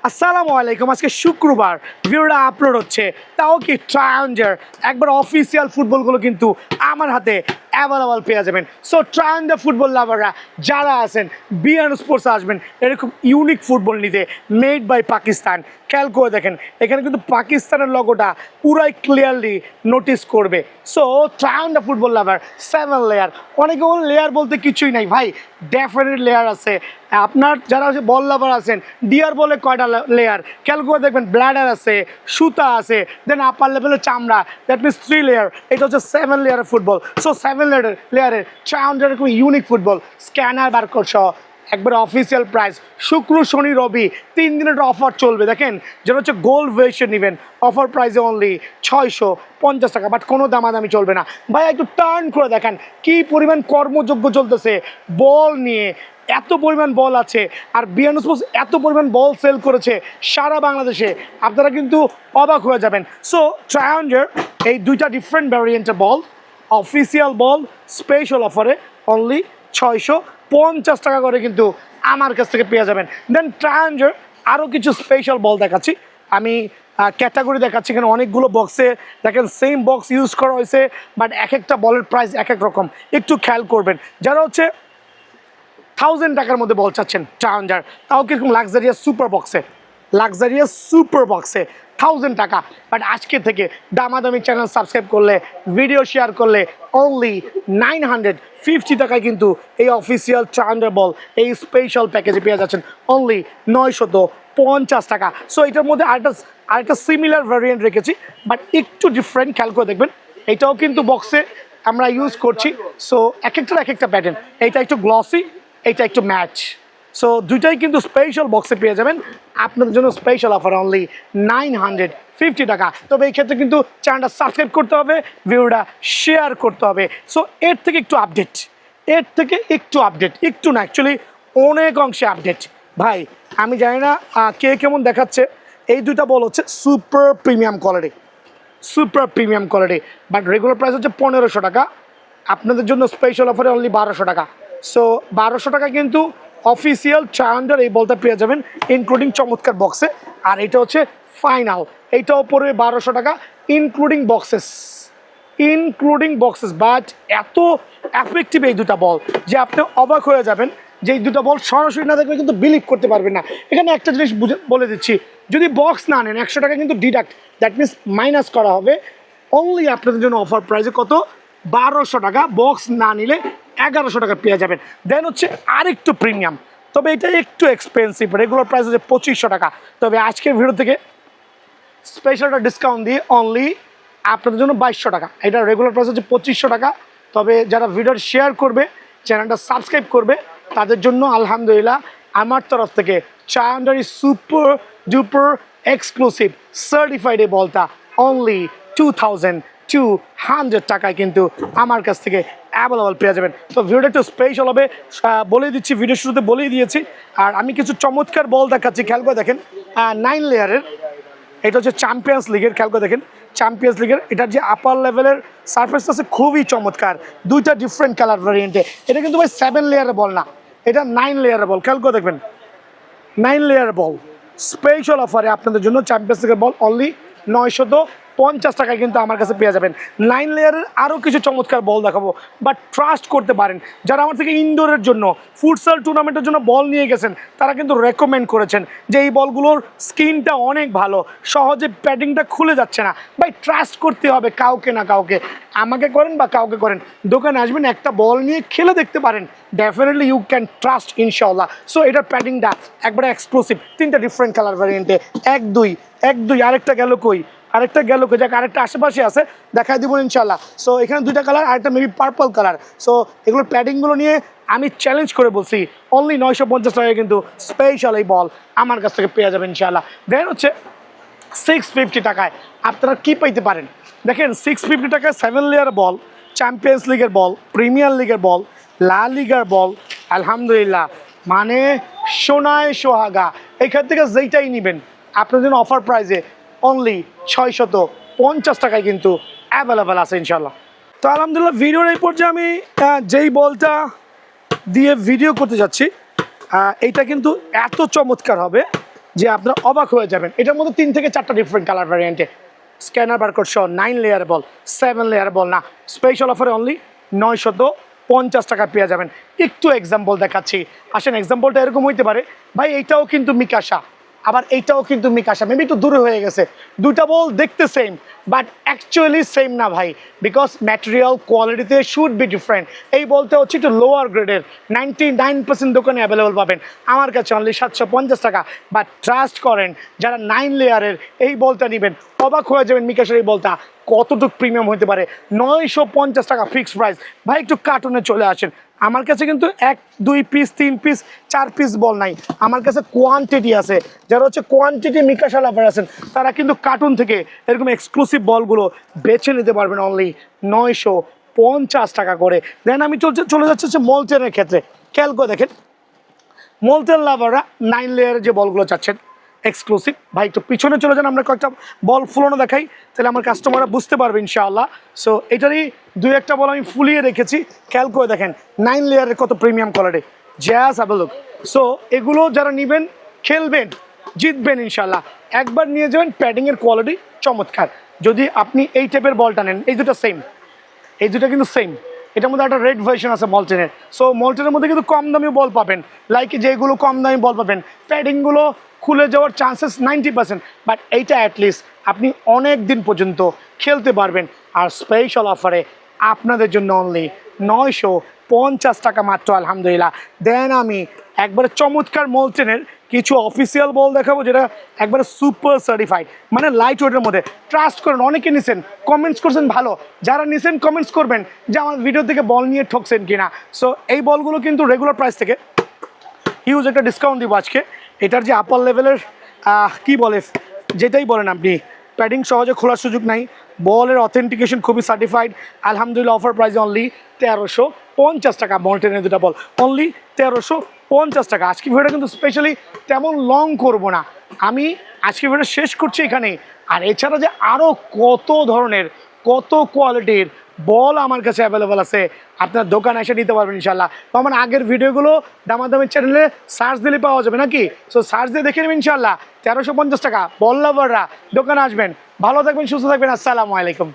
আসসালামু আলাইকুম। আজকে শুক্রবার ভিডিওটা আপলোড হচ্ছে, তাও কি ট্রায়াঞ্জার একবার অফিসিয়াল ফুটবলগুলো কিন্তু আমার হাতে অ্যাভেলেবল পেয়ে যাবেন। সো ট্রায়াঞ্জার ফুটবল লাভাররা যারা আছেন বিএন স্পোর্টস আসবেন এরকম ইউনিক ফুটবল নিতে, মেড বাই পাকিস্তান। খেয়াল করে দেখেন এখানে কিন্তু পাকিস্তানের লগোটা পুরাই ক্লিয়ারলি নোটিস করবে। সো ট্রায়াঞ্জার ফুটবল লাভার 7 লেয়ার, অনেকে বলেন লেয়ার বলতে কিছুই নাই ভাই, ডেফিনেট লেয়ার আছে। আপনার যারা হচ্ছে বল লাভার আছেন, ডিয়ার বলে কয়টা লেয়ার খেয়াল করে দেখবেন, ব্ল্যাডার আছে, সুতা আছে, দেন আপার লেভেলের চামড়া, দ্যাট মিনস 3 লেয়ার। এটা হচ্ছে 7 লেয়ারের ফুটবল। সো 7 লেয়ারের ট্রায়াঞ্জার এরকম ইউনিক ফুটবল, স্ক্যানার বারকোড সহ একবার অফিসিয়াল প্রাইস। শুক্র শনি রবি 3 দিনের অফার চলবে। দেখেন যেটা হচ্ছে গোল্ড ভেরিয়েশন নেবেন, অফার প্রাইসে অনলি 650 টাকা, বাট কোনো দামাদামি চলবে না। ভাই একটু টার্ন করে দেখেন কি পরিমাণ কর্মযোগ্য চলতেছে বল নিয়ে, এত পরিমাণ বল আছে। আর বিএন স্পোর্টস এত পরিমাণ বল সেল করেছে সারা বাংলাদেশে, আপনারা কিন্তু অবাক হয়ে যাবেন। সো ট্রায়াঞ্জার এই দুইটা ডিফারেন্ট ভ্যারিয়েন্টের বল, অফিসিয়াল বল স্পেশাল অফারে অনলি 650 টাকা করে কিন্তু আমার কাছ থেকে পেয়ে যাবেন। দেন ট্রায়াঞ্জার আরও কিছু স্পেশাল বল দেখাচ্ছি আমি, ক্যাটাগরি দেখাচ্ছি। এখানে অনেকগুলো বক্সে দেখেন সেম বক্স ইউজ করা হয়েছে, বাট এক একটা বলের প্রাইস এক এক রকম, একটু খেয়াল করবেন। যারা হচ্ছে 1000 টাকার মধ্যে বল চাচ্ছেন ট্রায়াঞ্জার, তাও কিরকম লাক্সারিয়াস সুপার বক্সে, 1000 টাকা। বাট আজকে থেকে দামাদামি চ্যানেল সাবস্ক্রাইব করলে, ভিডিও শেয়ার করলে অনলি 950 টাকায় কিন্তু এই অফিসিয়াল ট্রায়াঞ্জার বল এই স্পেশাল প্যাকেজে পেয়ে যাচ্ছেন অনলি 950 টাকা। সো এটার মধ্যে আরেকটা সিমিলার ভ্যারিয়েন্ট রেখেছি, বাট একটু ডিফারেন্ট, খেয়াল করে দেখবেন। এটাও কিন্তু বক্সে আমরা ইউজ করছি। সো এক একটা প্যাটার্ন, এইটা একটু গ্লসি, এইটা একটু ম্যাচ। সো দুইটাই কিন্তু স্পেশাল বক্সে পেয়ে যাবেন আপনাদের জন্য, স্পেশাল অফার অনলি 950 টাকা। তবে এই ক্ষেত্রে কিন্তু চ্যানেলটা সাবস্ক্রাইব করতে হবে, ভিডিওটা শেয়ার করতে হবে। সো এর থেকে একটু আপডেট, একটু না অ্যাকচুয়ালি অনেক অংশে আপডেট। ভাই আমি জানি না কে কেমন দেখাচ্ছে, এই দুইটা বল হচ্ছে super premium quality, but regular price হচ্ছে 1500 টাকা, আপনাদের জন্য স্পেশাল অফারে অনলি 1200 টাকা। সো 1200 টাকা কিন্তু অফিসিয়াল ট্রায়াঞ্জার এই বলটা পেয়ে যাবেন ইনক্লুডিং চমৎকার বক্সে। আর এটা হচ্ছে ফাইনাল, এইটাও পড়বে 1200 টাকা ইনক্লুডিং বক্সেস। বাট এত এফেক্টিভ এই দুটা বল যে আপনি অবাক হয়ে যাবেন, যে এই দুটো বল সরাসরি না দেখলে কিন্তু বিলিভ করতে পারবেন না। এখানে একটা জিনিস বলে দিচ্ছি, যদি বক্স না নেন 100 টাকা কিন্তু ডিডাক্ট, দ্যাট মিনস মাইনাস করা হবে। অনলি আপনাদের জন্য অফার প্রাইসে কত, 1200 টাকা, বক্স না নিলে 1100 টাকা পেয়ে যাবেন। দেন হচ্ছে আরেকটু প্রিমিয়াম, তবে এটা একটু এক্সপেন্সিভ, রেগুলার প্রাইস হচ্ছে 2500 টাকা। তবে আজকের ভিডিও থেকে স্পেশালটা ডিসকাউন্ট দিয়ে অনলি আপনাদের জন্য 2200 টাকা। এটা রেগুলার প্রাইস হচ্ছে 2500 টাকা। তবে যারা ভিডিও শেয়ার করবে, চ্যানেলটা সাবস্ক্রাইব করবে, তাদের জন্য আলহামদুলিল্লাহ আমার তরফ থেকে ট্রায়াঞ্জার সুপার ডুপার এক্সক্লুসিভ সার্টিফাইড এই বলটা অনলি 2200 টাকায় কিন্তু আমার কাছ থেকে অ্যাভেলেবল পেয়ে যাবেন। তো ভিডিওটা একটু স্পেশাল হবে, বলে দিচ্ছি, ভিডিও শুরুতে বলেই দিয়েছি। আর আমি কিছু চমৎকার বল দেখাচ্ছি, খেয়াল করে দেখেন। 9 লেয়ারের, এটা হচ্ছে চ্যাম্পিয়ন্স লিগের, খেয়াল করে দেখেন চ্যাম্পিয়ন্স লিগের। এটার যে আপার লেভেলের সারফেসটা আছে খুবই চমৎকার, দুইটা ডিফারেন্ট কালার ভ্যারিয়েন্টে। এটা কিন্তু ভাই 7 লেয়ারের বল না, এটা 9 লেয়ারের বল, খেয়াল করে দেখবেন 9 লেয়ারের বল। স্পেশাল অফারে আপনাদের জন্য চ্যাম্পিয়ন্স লিগের বল অনলি 950 টাকায় কিন্তু আমার কাছে পেয়ে যাবেন। 9 লেয়ারের আরও কিছু চমৎকার বল দেখাবো, বাট ট্রাস্ট করতে পারেন যারা আমার থেকে ইনডোরের জন্য, ফুটসাল টুর্নামেন্টের জন্য বল নিয়ে গেছেন, তারা কিন্তু রেকমেন্ড করেছেন যে এই বলগুলোর স্কিনটা অনেক ভালো, সহজে প্যাডিংটা খুলে যাচ্ছে না। ভাই ট্রাস্ট করতে হবে কাউকে না কাউকে, আমাকে করেন বা কাউকে করেন, দোকানে আসবেন একটা বল নিয়ে খেলে দেখতে পারেন, ডেফিনেটলি ইউ ক্যান ট্রাস্ট ইনশাআল্লাহ। সো এটার প্যাডিংটা একবারে এক্সক্লুসিভ, 3টা ডিফারেন্ট কালার ভ্যারিয়েন্টে, 1 2 আরেকটা গেল কই, যাক আরেকটা আশেপাশে আছে, দেখাই দিব ইনশাআল্লাহ। সো এখানে 2টা কালার, আরেকটা মেবি পার্পল কালার। সো এগুলোর প্যাডিংগুলো নিয়ে আমি চ্যালেঞ্জ করে বলছি অনলি 950 টাকায় কিন্তু স্পেশাল এই বল আমার কাছ থেকে পেয়ে যাবেন ইনশাআল্লাহ। দেন হচ্ছে 650 টাকায় আপনারা কি পাইতে পারেন দেখেন, 650 টাকায় 7 লেয়ার বল, চ্যাম্পিয়ন্স লিগের বল, প্রিমিয়ার লিগের বল, লা লিগার বল, আলহামদুলিল্লাহ মানে সোনায় সোহাগা। এখান থেকে যেইটাই নেবেন আপনার জন্য অফার প্রাইসে অনলি 650 টাকায় কিন্তু অ্যাভেলেবেল আছে ইনশাল্লাহ। তো আলহামদুলিল্লাহ ভিডিওর এই পর্যায়ে আমি যেই বলটা দিয়ে ভিডিও করতে যাচ্ছি, এইটা কিন্তু এত চমৎকার হবে যে আপনারা অবাক হয়ে যাবেন। এটার মধ্যে 3 থেকে 4টা ডিফারেন্ট কালার ভ্যারিয়েন্টে স্ক্যানার বারকোড সহ 9 লেয়ার বল, 7 লেয়ার বল না, স্পেশাল অফারে অনলি 950 টাকা পেয়ে যাবেন। একটু এক্সাম্পল দেখাচ্ছি, আসেন। এক্সাম্পলটা এরকম হইতে পারে, ভাই এইটাও কিন্তু মিকাশা, আবার এইটাও কিন্তু মিকাশা, মেবি একটু দূরে হয়ে গেছে। দুইটা বল দেখতে সেম, বাট অ্যাকচুয়ালি সেম না ভাই, বিকজ ম্যাটেরিয়াল কোয়ালিটিতে শুড বি ডিফারেন্ট। এই বলটা হচ্ছে একটু লোয়ার গ্রেডের, 99% দোকানে অ্যাভেলেবল পাবেন, আমার কাছে অনলি 750 টাকা। বাট ট্রাস্ট করেন, যারা 9 লেয়ারের এই বলটা নেবেন অবাক হয়ে যাবেন মিকাশের এই বলটা কতটুকু প্রিমিয়াম হতে পারে। 950 টাকা ফিক্সড প্রাইস। ভাই একটু কার্টুনে চলে আসেন, আমার কাছে কিন্তু 1, 2 পিস, 3 পিস, 4 পিস বল নাই, আমার কাছে কোয়ান্টিটি আছে। যারা হচ্ছে কোয়ান্টিটি মিকাশা লাভার আছেন তারা কিন্তু কার্টুন থেকে এরকম এক্সক্লুসিভ বলগুলো বেছে নিতে পারবেন অনলি 950 টাকা করে। দেন আমি চলে যাচ্ছে হচ্ছে মলটেনের ক্ষেত্রে। খেয়াল করে দেখেন, মলটেন লাভাররা 9 লেয়ারের যে বলগুলো চাচ্ছেন এক্সক্লুসিভ, ভাই একটু পিছনে চলে যান, আমরা কয়েকটা বল ফুলানো দেখাই, তাহলে আমার কাস্টমাররা বুঝতে পারবে ইনশাআল্লাহ। সো এটারই 2-1টা বল আমি ফুলিয়ে রেখেছি, খেয়াল করে দেখেন 9 লেয়ারের কত premium quality, just have a look. So এগুলো যারা নেবেন খেলবেন জিতবেন ইনশাআল্লাহ। একবার নিয়ে যাবেন, প্যাডিংয়ের কোয়ালিটি চমৎকার। যদি আপনি এই টাইপের বলটা নেন, এই দুটো সেম, এই দুটো কিন্তু সেম, এটার মধ্যে একটা রেড ভার্সন আছে মলটেনের। সো মলটেনের মধ্যে কিন্তু কম দামি বল পাবেন, লাইক যেগুলো কম দামি বল পাবেন, প্যাডিংগুলো খুলে যাওয়ার চান্সেস 90%, বাট এইটা অ্যাটলিস্ট আপনি অনেক দিন পর্যন্ত খেলতে পারবেন। আর স্পেশাল অফারে আপনাদের জন্য অনলি 950 টাকা মাত্র, আলহামদুলিল্লাহ। দেন আমি একবারে চমৎকার মলটেনের কিছু অফিসিয়াল বল দেখাবো, যেটা একবারে সুপার সার্টিফাইড, মানে লাইট ওয়েটের মধ্যে। ট্রাস্ট করেন, অনেকে নিছেন, কমেন্টস করছেন ভালো, যারা নিছেন কমেন্টস করবেন যে আমার ভিডিও থেকে বল নিয়ে ঠকছেন কিনা। সো এই বলগুলো কিন্তু রেগুলার প্রাইস থেকে হিউজ একটা ডিসকাউন্ট দিব আজকে। এটার যে আপার লেভেলের কি বলে, যেটাই বলেন আপনি, প্যাডিং সহজে খোলার সুযোগ নাই, বলের অথেন্টিকেশন খুবই সার্টিফাইড, আলহামদুলিল্লাহ। অফার প্রাইসে অনলি 1350 টাকা, মলটেনের দুটা বল অনলি 1350 টাকা। আজকে ভিডিওটা কিন্তু স্পেশালি তেমন লং করব না, আমি আজকে ভিডিওটা শেষ করছি এখানে। আর এছাড়া যে আরও কত ধরনের, কত কোয়ালিটির বল আমার কাছে অ্যাভেলেবেল আছে, আপনার দোকানে এসে নিতে পারবেন ইনশাল্লাহ। তো আমার আগের ভিডিওগুলো দামাদামের চ্যানেলে সার্চ দিলে পাওয়া যাবে নাকি? সো সার্চ দিয়ে দেখে নেবেন ইনশাল্লাহ। 1350 টাকা, বল লাভাররা দোকানে আসবেন। ভালো থাকবেন, সুস্থ থাকবেন, আসসালামু আলাইকুম।